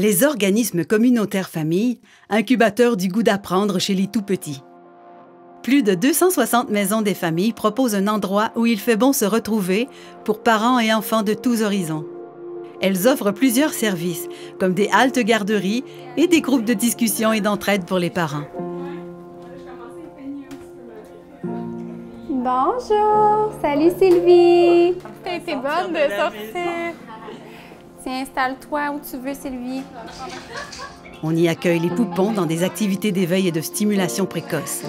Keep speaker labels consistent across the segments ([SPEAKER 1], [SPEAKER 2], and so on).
[SPEAKER 1] Les organismes communautaires familles, incubateurs du goût d'apprendre chez les tout-petits. Plus de 260 maisons des familles proposent un endroit où il fait bon se retrouver pour parents et enfants de tous horizons. Elles offrent plusieurs services, comme des haltes garderies et des groupes de discussion et d'entraide pour les parents.
[SPEAKER 2] Bonjour! Salut Sylvie! T'as été bonne de sortir! Tiens, installe-toi où tu veux, Sylvie.
[SPEAKER 1] On y accueille les poupons dans des activités d'éveil et de stimulation précoce.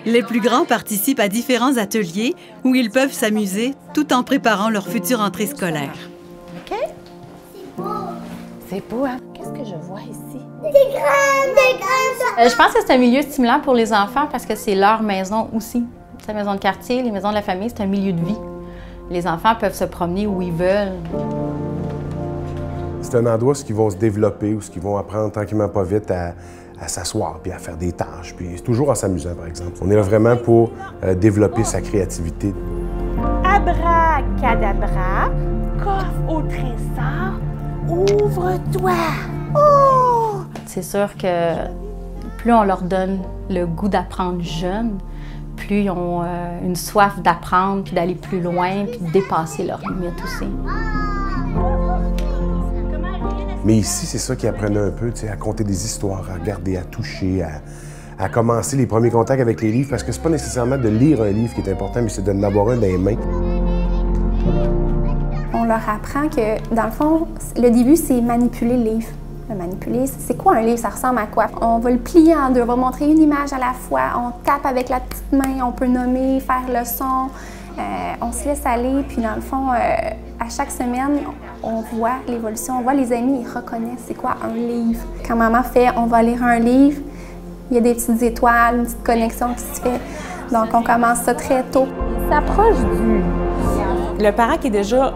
[SPEAKER 1] Les plus grands participent à différents ateliers où ils peuvent s'amuser tout en préparant leur future entrée scolaire.
[SPEAKER 3] OK? C'est beau! C'est beau, hein? Qu'est-ce que je vois ici?
[SPEAKER 2] Des grandes!
[SPEAKER 4] Je pense que c'est un milieu stimulant pour les enfants parce que c'est leur maison aussi. C'est la maison de quartier, les maisons de la famille, c'est un milieu de vie. Les enfants peuvent se promener où ils veulent.
[SPEAKER 5] C'est un endroit où ils vont se développer, où ils vont apprendre tranquillement pas vite à s'asseoir puis à faire des tâches. Puis c'est toujours en s'amusant, par exemple. On est là vraiment pour développer sa créativité.
[SPEAKER 3] Abracadabra, coffre au trésor, ouvre-toi! Oh!
[SPEAKER 4] C'est sûr que plus on leur donne le goût d'apprendre jeune, plus ils ont une soif d'apprendre, puis d'aller plus loin, puis de dépasser leurs limites aussi.
[SPEAKER 5] Mais ici, c'est ça qu'ils apprenaient un peu, à compter des histoires, à regarder, à toucher, à commencer les premiers contacts avec les livres, parce que c'est pas nécessairement de lire un livre qui est important, mais c'est d'en avoir un dans les mains.
[SPEAKER 2] On leur apprend que, dans le fond, le début, c'est manipuler le livre. Le manipuler, c'est quoi un livre? Ça ressemble à quoi? On va le plier en deux, on va montrer une image à la fois, on tape avec la petite main, on peut nommer, faire le son, on se laisse aller, puis dans le fond, à chaque semaine, on voit l'évolution, on voit les amis, ils reconnaissent c'est quoi un livre. Quand maman fait « on va lire un livre », il y a des petites étoiles, une petite connexion qui se fait. Donc on commence ça très tôt.
[SPEAKER 3] Il s'approche le parent qui est déjà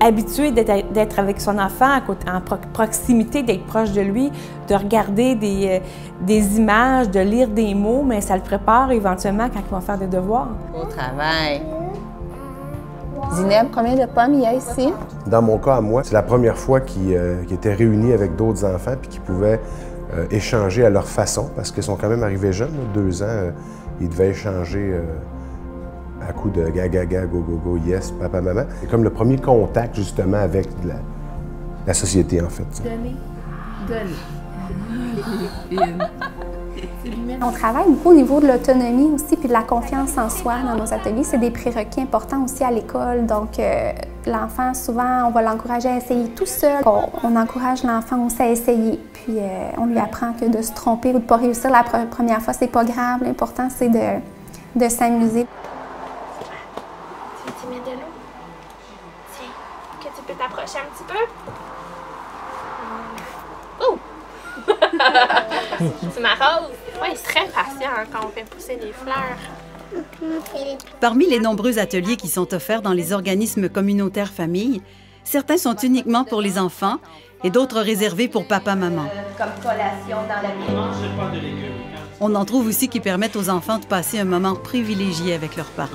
[SPEAKER 3] habitué d'être avec son enfant en proximité, d'être proche de lui, de regarder des images, de lire des mots, mais ça le prépare éventuellement quand ils vont faire des devoirs.
[SPEAKER 6] Au travail. Zineb, combien de pommes il y a ici?
[SPEAKER 5] Dans mon cas, à moi, c'est la première fois qu'ils étaient réunis avec d'autres enfants puis qu'ils pouvaient échanger à leur façon, parce qu'ils sont quand même arrivés jeunes, 2 ans, ils devaient échanger à coup de gaga, go, go, go, yes, papa, maman. C'est comme le premier contact, justement, avec la société, en fait.
[SPEAKER 2] On travaille beaucoup au niveau de l'autonomie aussi, puis de la confiance en soi dans nos ateliers. C'est des prérequis importants aussi à l'école. Donc, l'enfant, souvent, on va l'encourager à essayer tout seul. On encourage l'enfant aussi à essayer. Puis, on lui apprend que de se tromper ou de ne pas réussir la première fois, c'est pas grave. L'important, c'est de s'amuser.
[SPEAKER 7] Tu mets de l'eau? Tiens, que tu peux t'approcher un petit peu? Oh! Tu m'arroses? Oui, il est très patient quand on fait pousser les fleurs.
[SPEAKER 1] Parmi les nombreux ateliers qui sont offerts dans les organismes communautaires familles, certains sont uniquement pour les enfants et d'autres réservés pour papa-maman.
[SPEAKER 8] Comme collation dans la maison.
[SPEAKER 1] On en trouve aussi qui permettent aux enfants de passer un moment privilégié avec leurs parents.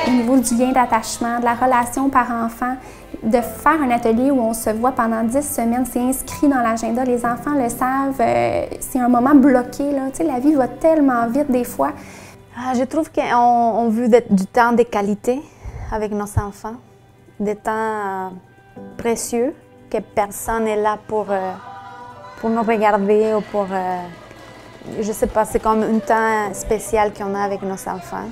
[SPEAKER 2] Au niveau du lien d'attachement, de la relation parent-enfant, de faire un atelier où on se voit pendant 10 semaines, c'est inscrit dans l'agenda, les enfants le savent, c'est un moment bloqué, là. Tu sais, la vie va tellement vite des fois.
[SPEAKER 9] Je trouve qu'on veut du temps de qualité avec nos enfants, des temps précieux, que personne n'est là pour nous regarder ou pour... je sais pas, c'est comme un temps spécial qu'on a avec nos enfants.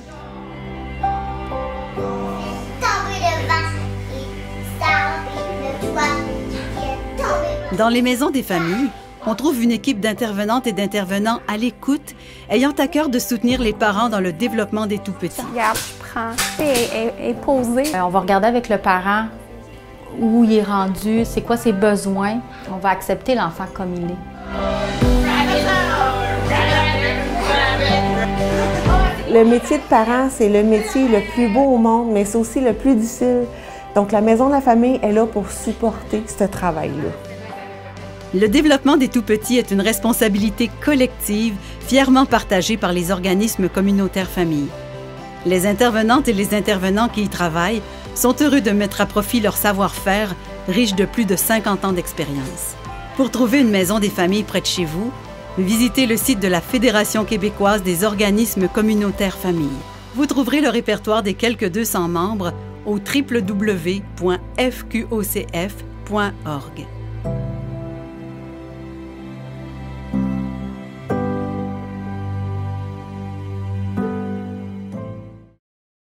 [SPEAKER 1] Dans les maisons des familles, on trouve une équipe d'intervenantes et d'intervenants à l'écoute, ayant à cœur de soutenir les parents dans le développement des tout-petits.
[SPEAKER 2] Regarde, je prends, et posé.
[SPEAKER 4] On va regarder avec le parent où il est rendu, c'est quoi ses besoins. On va accepter l'enfant comme il est.
[SPEAKER 10] Le métier de parent, c'est le métier le plus beau au monde, mais c'est aussi le plus difficile. Donc, la Maison de la famille est là pour supporter ce travail-là.
[SPEAKER 1] Le développement des tout-petits est une responsabilité collective, fièrement partagée par les organismes communautaires familles. Les intervenantes et les intervenants qui y travaillent sont heureux de mettre à profit leur savoir-faire, riche de plus de 50 ans d'expérience. Pour trouver une maison des familles près de chez vous, visitez le site de la Fédération québécoise des organismes communautaires familles. Vous trouverez le répertoire des quelques 200 membres au www.fqocf.org.